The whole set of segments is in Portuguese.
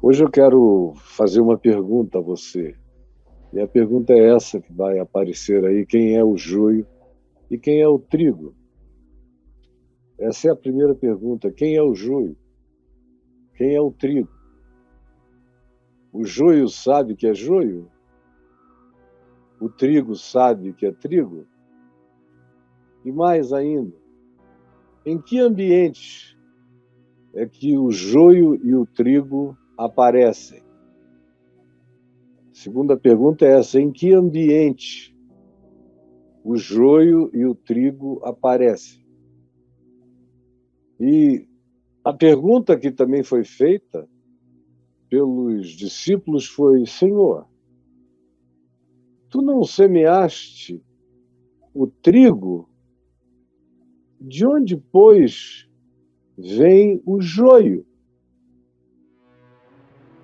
Hoje eu quero fazer uma pergunta a você. E a pergunta é essa que vai aparecer aí: quem é o joio e quem é o trigo? Essa é a primeira pergunta. Quem é o joio? Quem é o trigo? O joio sabe que é joio? O trigo sabe que é trigo? E mais ainda, em que ambiente é que o joio e o trigo aparecem? Segunda pergunta é essa: em que ambiente o joio e o trigo aparecem? E a pergunta que também foi feita pelos discípulos foi: Senhor, tu não semeaste o trigo? De onde, pois, vem o joio?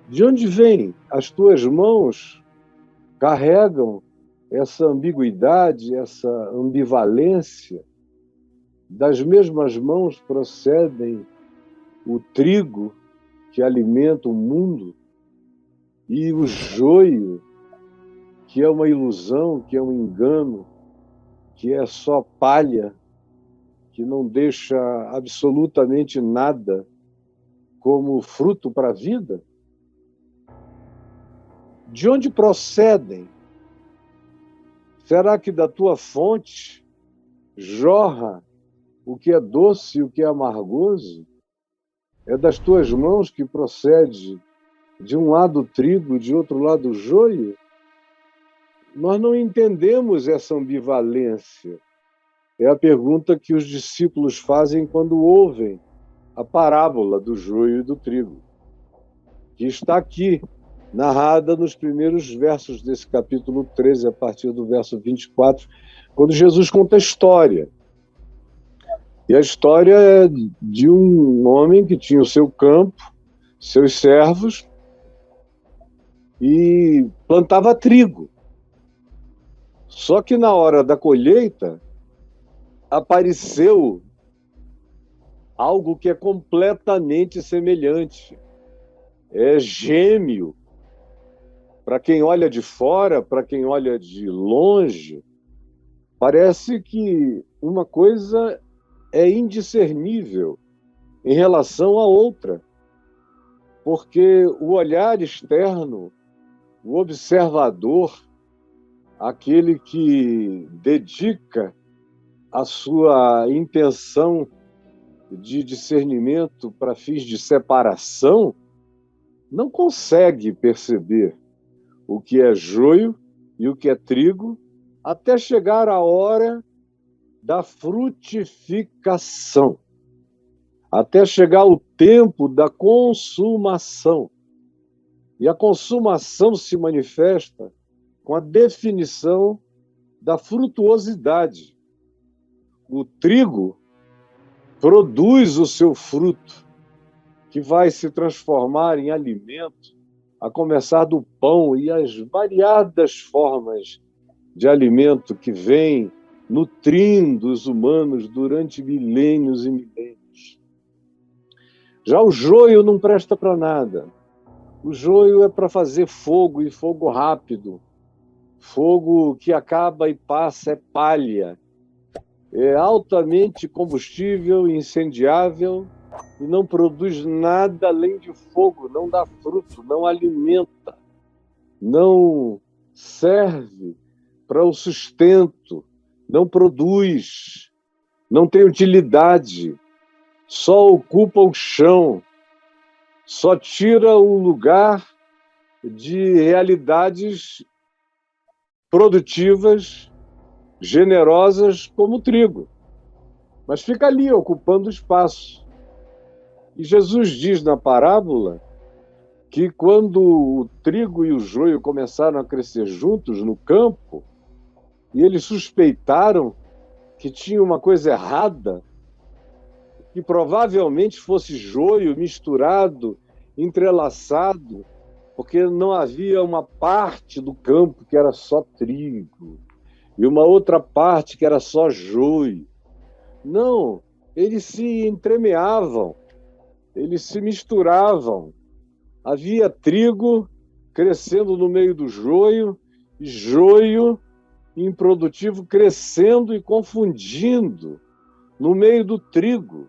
De onde vem? As tuas mãos carregam essa ambiguidade, essa ambivalência. Das mesmas mãos procedem o trigo que alimenta o mundo e o joio, que é uma ilusão, que é um engano, que é só palha, que não deixa absolutamente nada como fruto para a vida. De onde procedem? Será que da tua fonte jorra o que é doce e o que é amargoso? É das tuas mãos que procede de um lado o trigo, de outro lado o joio? Nós não entendemos essa ambivalência. É a pergunta que os discípulos fazem quando ouvem a parábola do joio e do trigo, que está aqui, narrada nos primeiros versos desse capítulo 13, a partir do verso 24, quando Jesus conta a história. E a história é de um homem que tinha o seu campo, seus servos, e plantava trigo. Só que na hora da colheita, apareceu algo que é completamente semelhante. É gêmeo. Para quem olha de fora, para quem olha de longe, parece que uma coisa é indiscernível em relação à outra, porque o olhar externo, o observador, aquele que dedica a sua intenção de discernimento para fins de separação, não consegue perceber o que é joio e o que é trigo, até chegar a hora da frutificação, até chegar o tempo da consumação. E a consumação se manifesta com a definição da frutuosidade. O trigo produz o seu fruto, que vai se transformar em alimento, a começar do pão e as variadas formas de alimento que vêm nutrindo os humanos durante milênios e milênios. Já o joio não presta para nada. O joio é para fazer fogo, e fogo rápido. Fogo que acaba e passa, é palha. É altamente combustível, incendiável, e não produz nada além de fogo, não dá fruto, não alimenta, não serve para o sustento, não produz, não tem utilidade, só ocupa o chão, só tira o lugar de realidades produtivas, generosas como o trigo. Mas fica ali, ocupando espaço. E Jesus diz na parábola que quando o trigo e o joio começaram a crescer juntos no campo, e eles suspeitaram que tinha uma coisa errada, que provavelmente fosse joio misturado, entrelaçado, porque não havia uma parte do campo que era só trigo e uma outra parte que era só joio. Não, eles se entremeavam, eles se misturavam, Havia trigo crescendo no meio do joio, e joio improdutivo crescendo e confundindo no meio do trigo,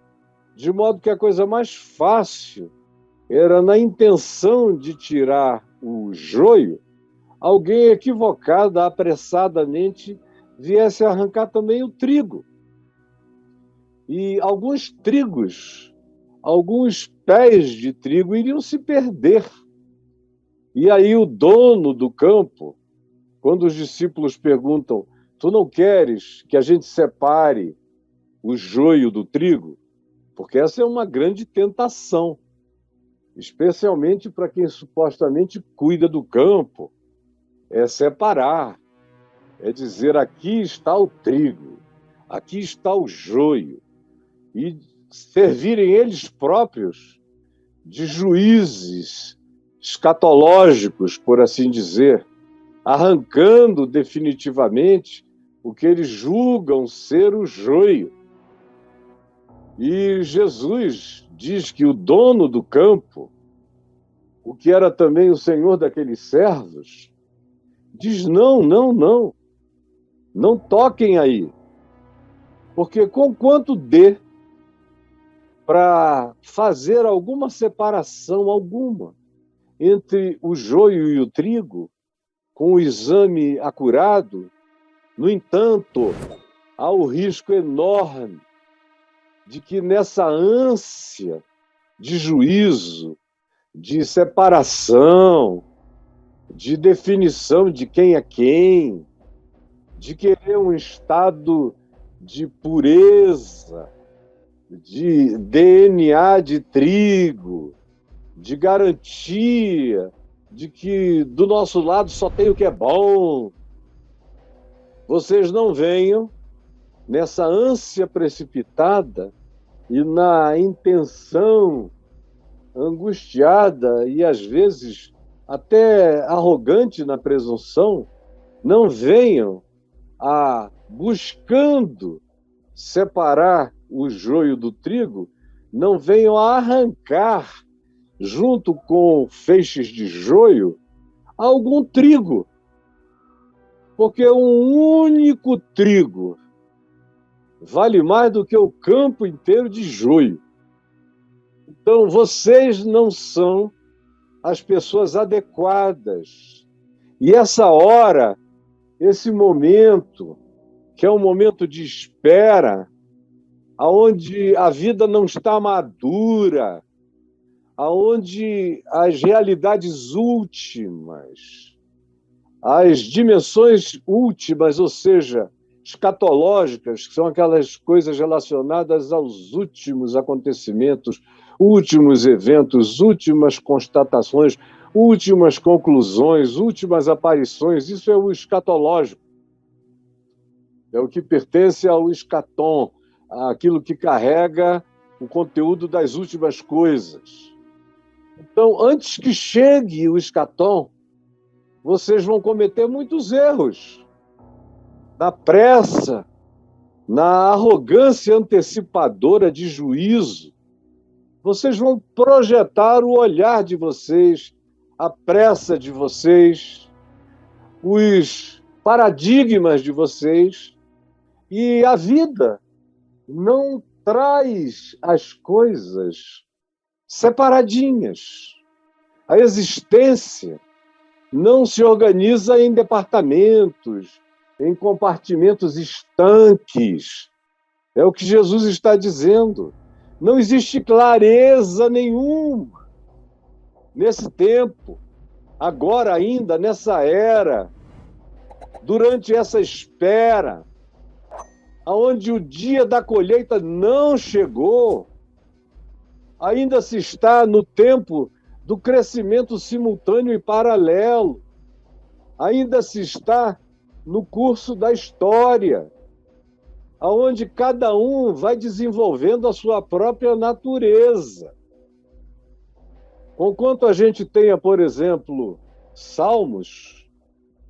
de modo que a coisa mais fácil era, na intenção de tirar o joio, alguém equivocado, apressadamente, viesse arrancar também o trigo. E alguns trigos, alguns pés de trigo iriam se perder. E aí o dono do campo, quando os discípulos perguntam: tu não queres que a gente separe o joio do trigo? Porque essa é uma grande tentação, especialmente para quem supostamente cuida do campo. É separar, é dizer: aqui está o trigo, aqui está o joio, e servirem eles próprios de juízes escatológicos, por assim dizer, arrancando definitivamente o que eles julgam ser o joio. E Jesus diz que o dono do campo, o que era também o senhor daqueles servos, diz: não, não, não, não toquem aí, porque conquanto dê para fazer alguma separação alguma entre o joio e o trigo, com o exame acurado, no entanto, há o risco enorme de que nessa ânsia de juízo, de separação, de definição de quem é quem, de querer um estado de pureza, de DNA de trigo, de garantia de que do nosso lado só tem o que é bom. Vocês não venham nessa ânsia precipitada e na intenção angustiada e às vezes até arrogante na presunção, não venham buscando separar o joio do trigo, não venham a arrancar, junto com feixes de joio, algum trigo. Porque um único trigo vale mais do que o campo inteiro de joio. Então, vocês não são as pessoas adequadas. E essa hora, esse momento, que é um momento de espera, onde a vida não está madura, onde as realidades últimas, as dimensões últimas, ou seja, escatológicas, que são aquelas coisas relacionadas aos últimos acontecimentos, últimos eventos, últimas constatações, últimas conclusões, últimas aparições. Isso é o escatológico. É o que pertence ao escatom, aquilo que carrega o conteúdo das últimas coisas. Então, antes que chegue o escatom, vocês vão cometer muitos erros. Na pressa, na arrogância antecipadora de juízo, vocês vão projetar o olhar de vocês, a pressa de vocês, os paradigmas de vocês, e a vida não traz as coisas separadinhas. A existência não se organiza em departamentos, em compartimentos estanques. É o que Jesus está dizendo. Não existe clareza nenhuma nesse tempo, agora ainda, nessa era, durante essa espera, onde o dia da colheita não chegou, ainda se está no tempo do crescimento simultâneo e paralelo, ainda se está no curso da história, onde cada um vai desenvolvendo a sua própria natureza. Conquanto a gente tenha, por exemplo, salmos,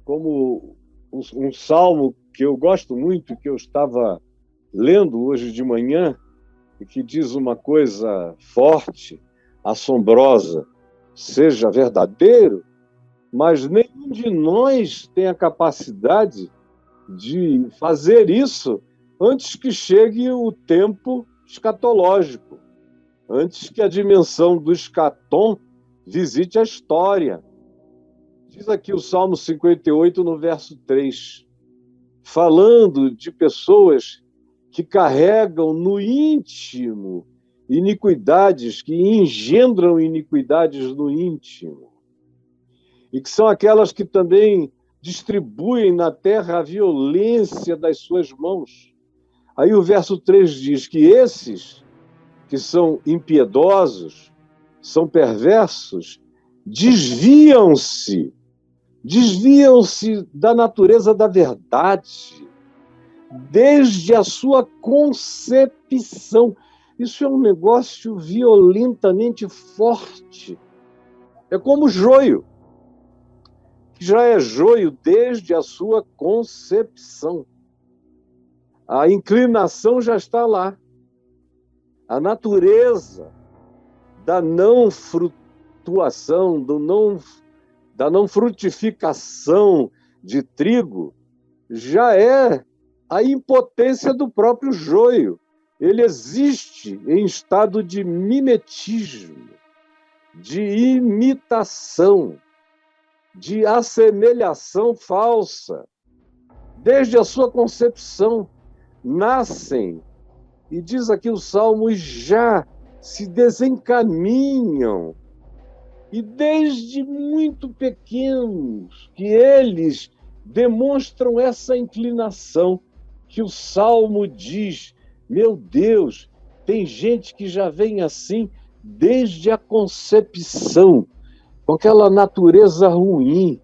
como um salmo que eu gosto muito, que eu estava lendo hoje de manhã, e que diz uma coisa forte, assombrosa: seja verdadeiro, mas nenhum de nós tem a capacidade de fazer isso antes que chegue o tempo escatológico, antes que a dimensão do escatom visite a história. Diz aqui o Salmo 58, no verso 3, falando de pessoas que carregam no íntimo iniquidades, que engendram iniquidades no íntimo, e que são aquelas que também distribuem na terra a violência das suas mãos. Aí o verso 3 diz que esses que são impiedosos, são perversos, desviam-se da natureza da verdade, desde a sua concepção. Isso é um negócio violentamente forte. É como o joio, que já é joio desde a sua concepção. A inclinação já está lá. A natureza da não frutuação, da não frutificação de trigo, já é a impotência do próprio joio. Ele existe em estado de mimetismo, de imitação, de assemelhação falsa. Desde a sua concepção, nascem, e diz aqui o Salmo, já se desencaminham. E desde muito pequenos que eles demonstram essa inclinação, que o Salmo diz, meu Deus, tem gente que já vem assim desde a concepção, com aquela natureza ruim,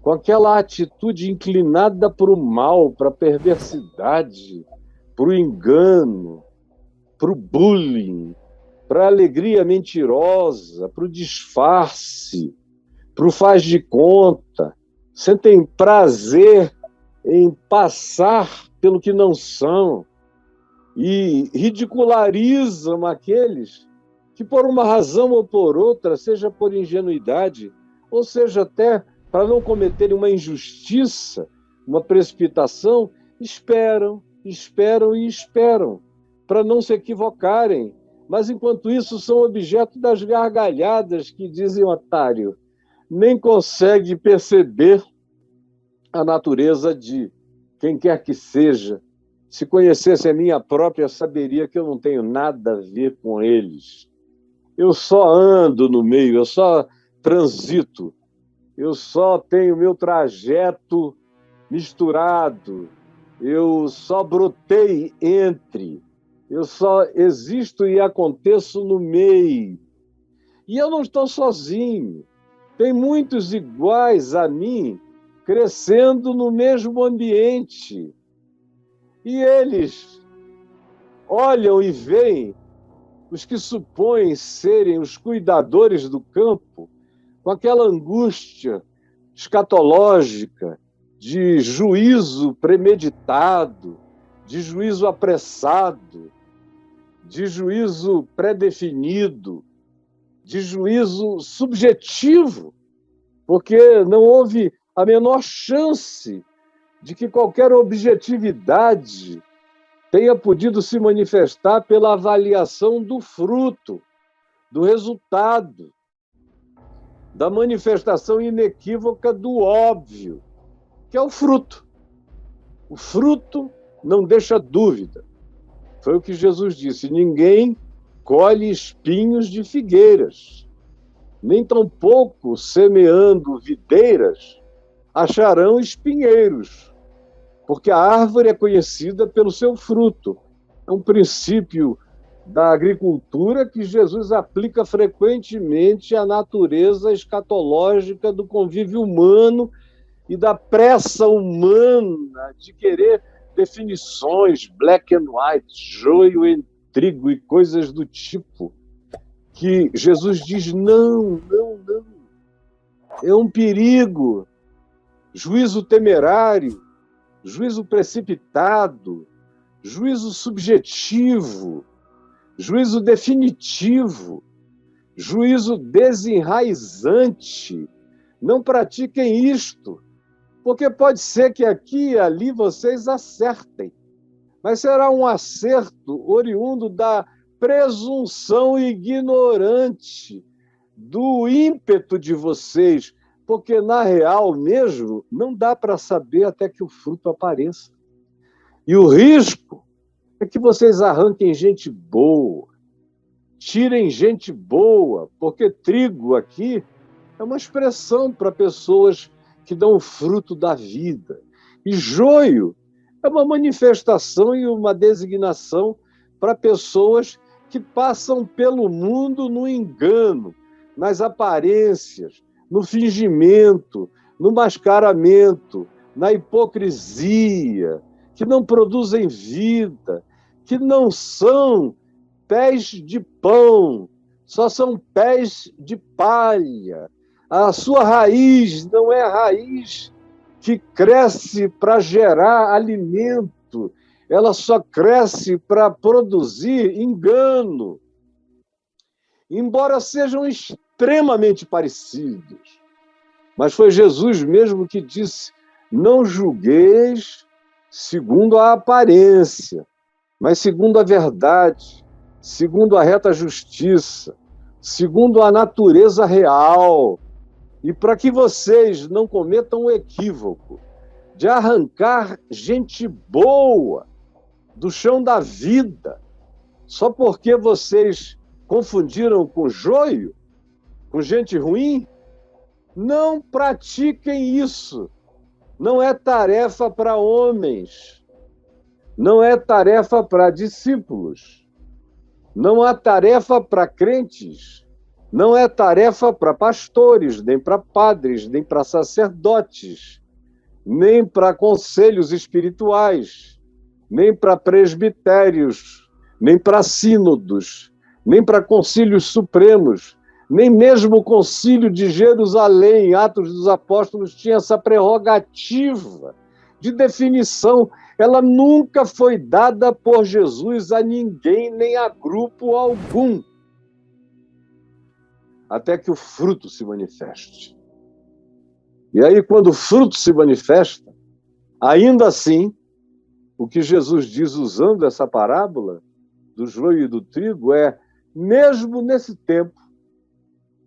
com aquela atitude inclinada para o mal, para a perversidade, para o engano, para o bullying, para a alegria mentirosa, para o disfarce, para o faz de conta. Sentem prazer em passar pelo que não são e ridicularizam aqueles que, por uma razão ou por outra, seja por ingenuidade, ou seja até para não cometerem uma injustiça, uma precipitação, esperam para não se equivocarem. Mas, enquanto isso, são objeto das gargalhadas que dizem otário. Nem consegue perceber a natureza de quem quer que seja. Se conhecesse a minha própria, saberia que eu não tenho nada a ver com eles. Eu só ando no meio, eu só transito, eu só tenho meu trajeto misturado, eu só brotei entre, eu só existo e aconteço no meio. E eu não estou sozinho. Tem muitos iguais a mim crescendo no mesmo ambiente. E eles olham e veem os que supõem serem os cuidadores do campo com aquela angústia escatológica de juízo premeditado, de juízo apressado, de juízo pré-definido, de juízo subjetivo, porque não houve a menor chance de que qualquer objetividade tenha podido se manifestar pela avaliação do fruto, do resultado, da manifestação inequívoca do óbvio, que é o fruto. O fruto não deixa dúvida. Foi o que Jesus disse: ninguém colhe espinhos de figueiras, nem tampouco, semeando videiras, acharão espinheiros, porque a árvore é conhecida pelo seu fruto. É um princípio da agricultura que Jesus aplica frequentemente à natureza escatológica do convívio humano e da pressa humana de querer definições black and white, joio e trigo e coisas do tipo, que Jesus diz não. É um perigo. Juízo temerário, juízo precipitado, juízo subjetivo, juízo definitivo, juízo desenraizante. Não pratiquem isto, porque pode ser que aqui e ali vocês acertem, mas será um acerto oriundo da presunção ignorante, do ímpeto de vocês, porque na real mesmo não dá para saber até que o fruto apareça. E o risco é que vocês arranquem gente boa, tirem gente boa, porque trigo aqui é uma expressão para pessoas que dão o fruto da vida. E joio é uma manifestação e uma designação para pessoas que passam pelo mundo no engano, nas aparências, no fingimento, no mascaramento, na hipocrisia, que não produzem vida, que não são pés de pão, só são pés de palha. A sua raiz não é a raiz que cresce para gerar alimento, ela só cresce para produzir engano. Embora sejam extremamente parecidos, mas foi Jesus mesmo que disse: não julgueis segundo a aparência, mas segundo a verdade, segundo a reta justiça, segundo a natureza real. E para que vocês não cometam o equívoco de arrancar gente boa do chão da vida, só porque vocês confundiram com joio, com gente ruim, não pratiquem isso. Não é tarefa para homens, não é tarefa para discípulos, não é tarefa para crentes, não é tarefa para pastores, nem para padres, nem para sacerdotes, nem para conselhos espirituais, nem para presbitérios, nem para sínodos, nem para concílios supremos, nem mesmo o concílio de Jerusalém, Atos dos Apóstolos, tinha essa prerrogativa de definição. Ela nunca foi dada por Jesus a ninguém, nem a grupo algum, até que o fruto se manifeste. E aí, quando o fruto se manifesta, ainda assim, o que Jesus diz usando essa parábola do joio e do trigo é: mesmo nesse tempo,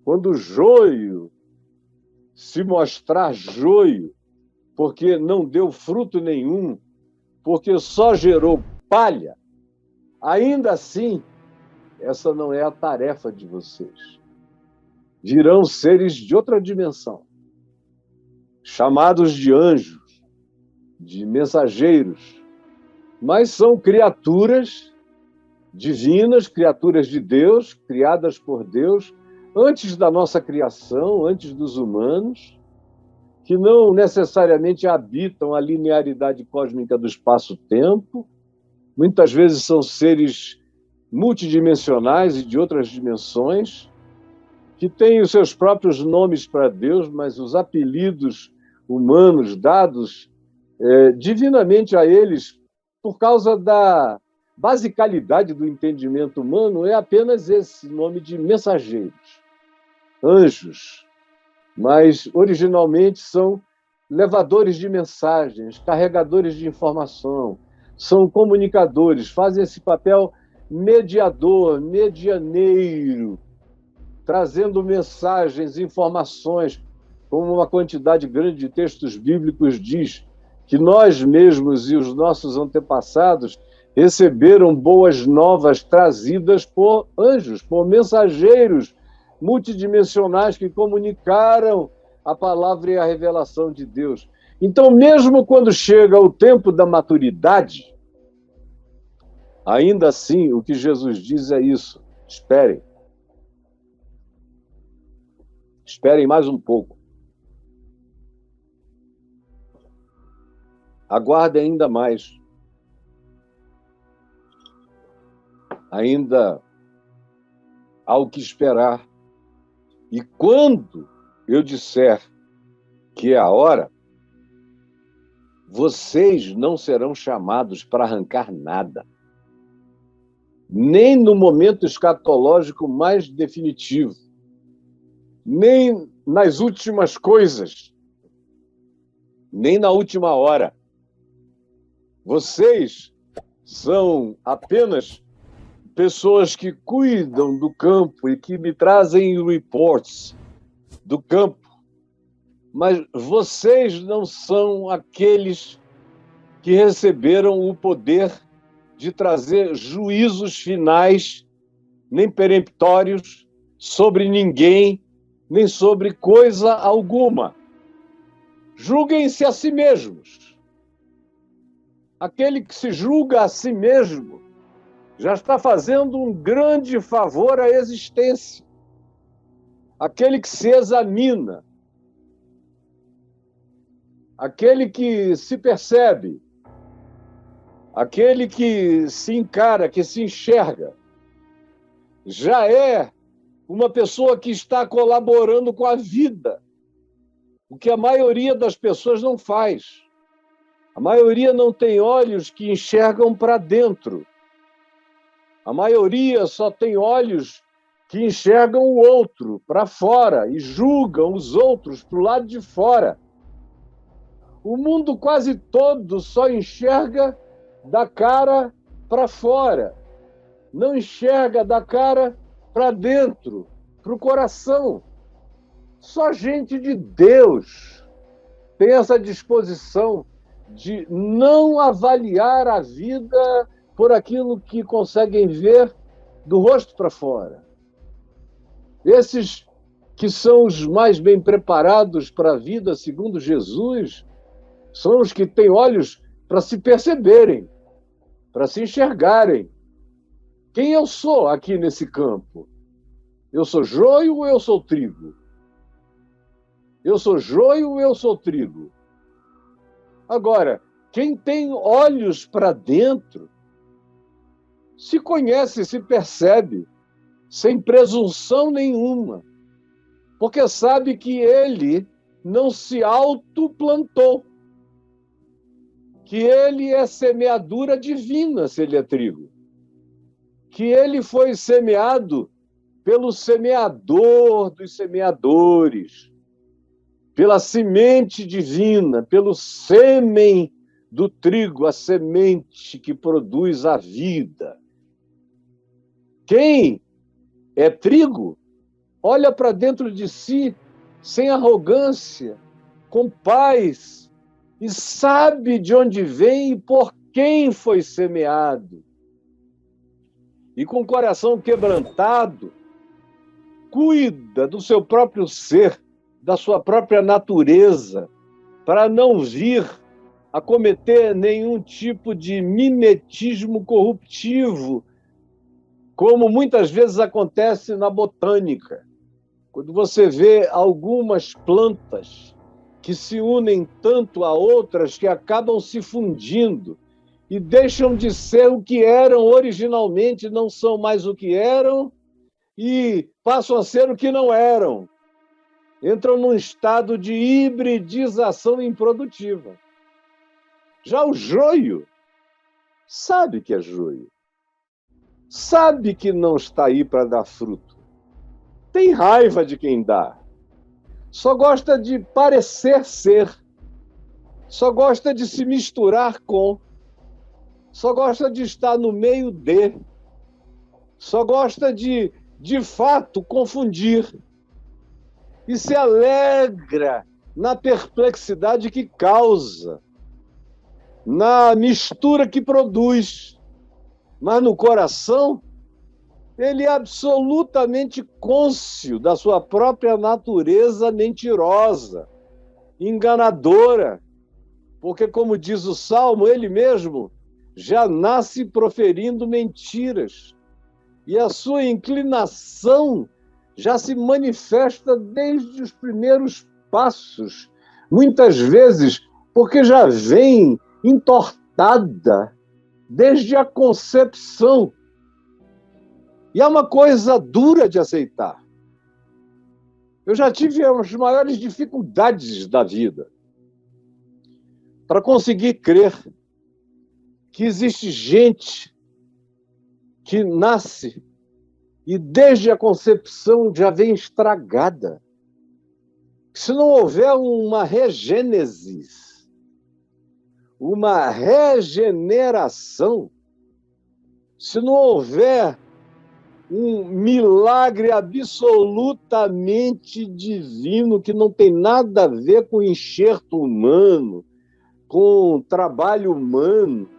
quando o joio se mostrar joio, porque não deu fruto nenhum, porque só gerou palha, ainda assim, essa não é a tarefa de vocês. Virão seres de outra dimensão, chamados de anjos, de mensageiros, mas são criaturas divinas, criaturas de Deus, criadas por Deus, antes da nossa criação, antes dos humanos, que não necessariamente habitam a linearidade cósmica do espaço-tempo, muitas vezes são seres multidimensionais e de outras dimensões, que têm os seus próprios nomes para Deus, mas os apelidos humanos dados divinamente a eles, por causa da basicalidade do entendimento humano, é apenas esse nome de mensageiros, anjos, mas originalmente são levadores de mensagens, carregadores de informação, são comunicadores, fazem esse papel mediador, medianeiro, trazendo mensagens, informações, como uma quantidade grande de textos bíblicos diz, que nós mesmos e os nossos antepassados receberam boas novas trazidas por anjos, por mensageiros multidimensionais que comunicaram a palavra e a revelação de Deus. Então, mesmo quando chega o tempo da maturidade, ainda assim, o que Jesus diz é isso: esperem. Esperem mais um pouco. Aguardem ainda mais. Ainda há o que esperar. E quando eu disser que é a hora, vocês não serão chamados para arrancar nada. Nem no momento escatológico mais definitivo. nem nas últimas coisas, nem na última hora. Vocês são apenas pessoas que cuidam do campo e que me trazem reports do campo, mas vocês não são aqueles que receberam o poder de trazer juízos finais, nem peremptórios, sobre ninguém, nem sobre coisa alguma. Julguem-se a si mesmos. Aquele que se julga a si mesmo já está fazendo um grande favor à existência. Aquele que se examina, aquele que se percebe, aquele que se encara, que se enxerga, já é uma pessoa que está colaborando com a vida, o que a maioria das pessoas não faz. A maioria não tem olhos que enxergam para dentro. A maioria só tem olhos que enxergam o outro para fora e julgam os outros para o lado de fora. O mundo quase todo só enxerga da cara para fora, não enxerga da cara para dentro, para o coração. Só gente de Deus tem essa disposição de não avaliar a vida por aquilo que conseguem ver do rosto para fora. Esses que são os mais bem preparados para a vida, segundo Jesus, são os que têm olhos para se perceberem, para se enxergarem. Quem eu sou aqui nesse campo? Eu sou joio ou eu sou trigo? Eu sou joio ou eu sou trigo? Agora, quem tem olhos para dentro, se conhece, se percebe, sem presunção nenhuma, porque sabe que ele não se autoplantou, que ele é semeadura divina, se ele é trigo, que ele foi semeado pelo semeador dos semeadores, pela semente divina, pelo sêmen do trigo, a semente que produz a vida. Quem é trigo, olha para dentro de si sem arrogância, com paz, e sabe de onde vem e por quem foi semeado. E com o coração quebrantado, cuida do seu próprio ser, da sua própria natureza, para não vir a cometer nenhum tipo de mimetismo corruptivo, como muitas vezes acontece na botânica. Quando você vê algumas plantas que se unem tanto a outras que acabam se fundindo e deixam de ser o que eram originalmente, não são mais o que eram e passam a ser o que não eram. Entram num estado de hibridização improdutiva. Já o joio sabe que é joio, sabe que não está aí para dar fruto, tem raiva de quem dá, só gosta de parecer ser, só gosta de se misturar com, só gosta de estar no meio de, só gosta de fato, confundir. E se alegra na perplexidade que causa, na mistura que produz. Mas no coração, ele é absolutamente cônscio da sua própria natureza mentirosa, enganadora, porque, como diz o Salmo, ele mesmo já nasce proferindo mentiras. E a sua inclinação já se manifesta desde os primeiros passos, muitas vezes porque já vem entortada desde a concepção. E é uma coisa dura de aceitar. Eu já tive as maiores dificuldades da vida para conseguir crer que existe gente que nasce e desde a concepção já vem estragada. Se não houver uma regênese, uma regeneração, se não houver um milagre absolutamente divino que não tem nada a ver com enxerto humano, com trabalho humano,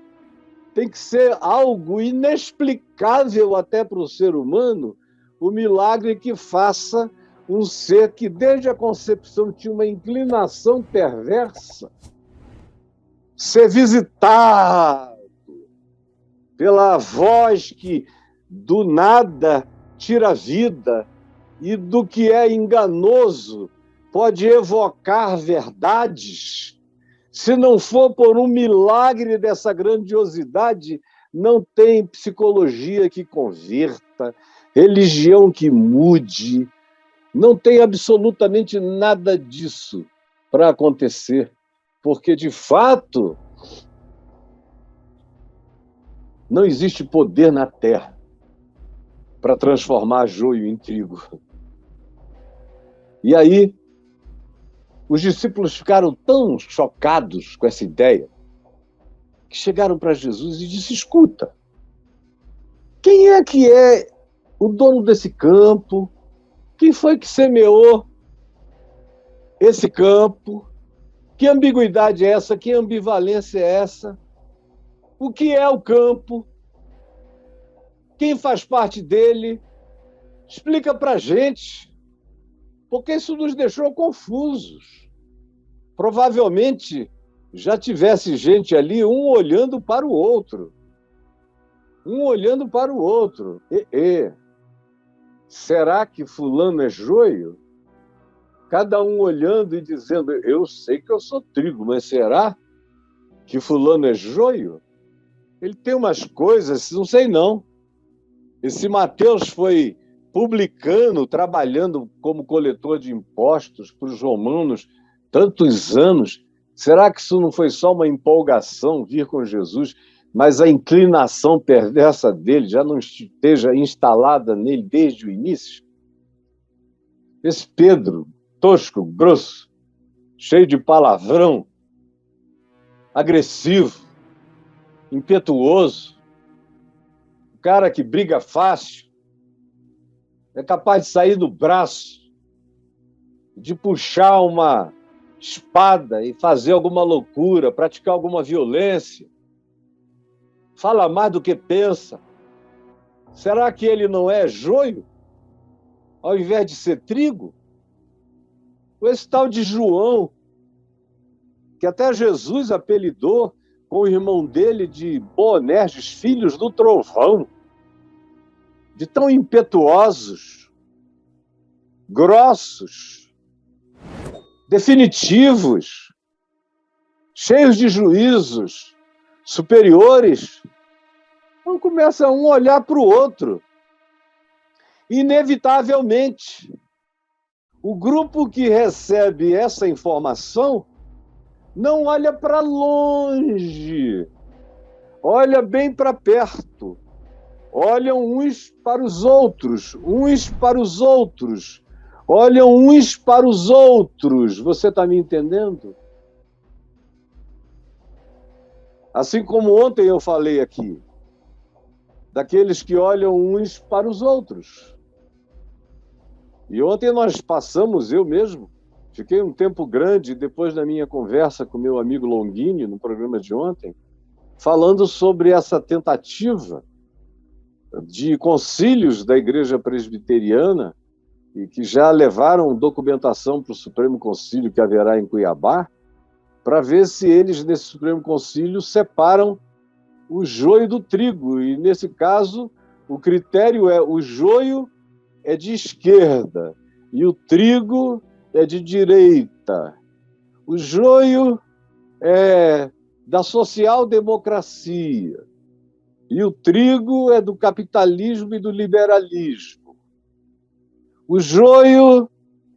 tem que ser algo inexplicável até para o ser humano, o milagre que faça um ser que desde a concepção tinha uma inclinação perversa ser visitado pela voz que do nada tira a vida e do que é enganoso pode evocar verdades. Se não for por um milagre dessa grandiosidade, não tem psicologia que converta, religião que mude, não tem absolutamente nada disso para acontecer, porque, de fato, não existe poder na Terra para transformar joio em trigo. E aí, os discípulos ficaram tão chocados com essa ideia que chegaram para Jesus e disse: escuta, quem é que é o dono desse campo? Quem foi que semeou esse campo? Que ambiguidade é essa? Que ambivalência é essa? O que é o campo? Quem faz parte dele? Explica para a gente, porque isso nos deixou confusos. Provavelmente já tivesse gente ali, um olhando para o outro. Um olhando para o outro. Será que fulano é joio? Cada um olhando e dizendo: eu sei que eu sou trigo, mas será que fulano é joio? Ele tem umas coisas, não sei não. Esse Mateus foi publicano, trabalhando como coletor de impostos para os romanos tantos anos. Será que isso não foi só uma empolgação vir com Jesus, mas a inclinação perversa dele já não esteja instalada nele desde o início? Esse Pedro, tosco, grosso, cheio de palavrão, agressivo, impetuoso, o cara que briga fácil, é capaz de sair do braço, de puxar uma espada e fazer alguma loucura, praticar alguma violência, fala mais do que pensa. Será que ele não é joio, ao invés de ser trigo? Ou esse tal de João, que até Jesus apelidou com o irmão dele de Boanerges, filhos do trovão, de tão impetuosos, grossos, definitivos, cheios de juízos, superiores. Então começa um a olhar para o outro. Inevitavelmente, o grupo que recebe essa informação não olha para longe, olha bem para perto, olham uns para os outros, olham uns para os outros. Você está me entendendo? Assim como ontem eu falei aqui, daqueles que olham uns para os outros. E ontem nós passamos, eu mesmo, fiquei um tempo grande, depois da minha conversa com meu amigo Longini, no programa de ontem, falando sobre essa tentativa de concílios da Igreja Presbiteriana, e que já levaram documentação para o Supremo Concílio que haverá em Cuiabá, para ver se eles, nesse Supremo Concílio, separam o joio do trigo. E, nesse caso, o critério é: o joio é de esquerda e o trigo é de direita. O joio é da social-democracia e o trigo é do capitalismo e do liberalismo. O joio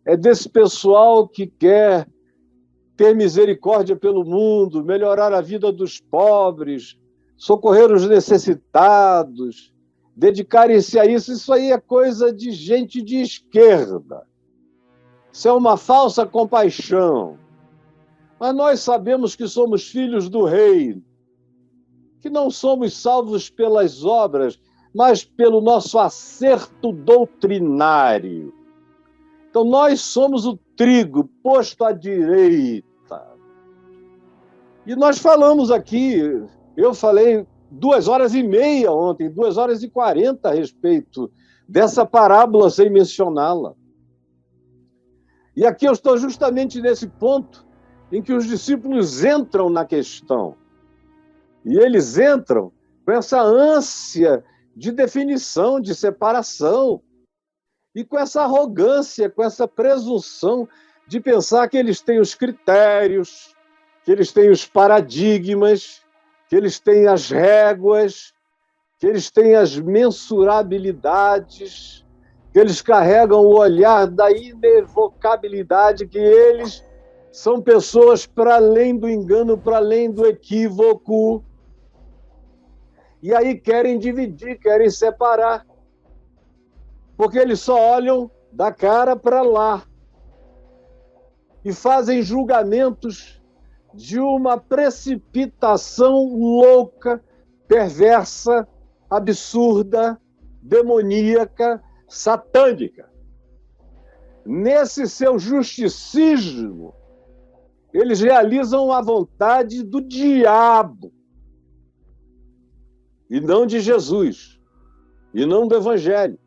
é desse pessoal que quer ter misericórdia pelo mundo, melhorar a vida dos pobres, socorrer os necessitados, dedicarem-se a isso. Isso aí é coisa de gente de esquerda. Isso é uma falsa compaixão. Mas nós sabemos que somos filhos do Rei, que não somos salvos pelas obras, mas pelo nosso acerto doutrinário. Então, nós somos o trigo posto à direita. E nós falamos aqui, eu falei 2h30 ontem, 2h40 a respeito dessa parábola sem mencioná-la. E aqui eu estou justamente nesse ponto em que os discípulos entram na questão. E eles entram com essa ânsia de definição, de separação, e com essa arrogância, com essa presunção de pensar que eles têm os critérios, que eles têm os paradigmas, que eles têm as réguas, que eles têm as mensurabilidades, que eles carregam o olhar da inevocabilidade, que eles são pessoas para além do engano, para além do equívoco. E aí querem dividir, querem separar, porque eles só olham da cara para lá e fazem julgamentos de uma precipitação louca, perversa, absurda, demoníaca, satânica. Nesse seu justicismo, eles realizam a vontade do diabo, e não de Jesus, e não do Evangelho.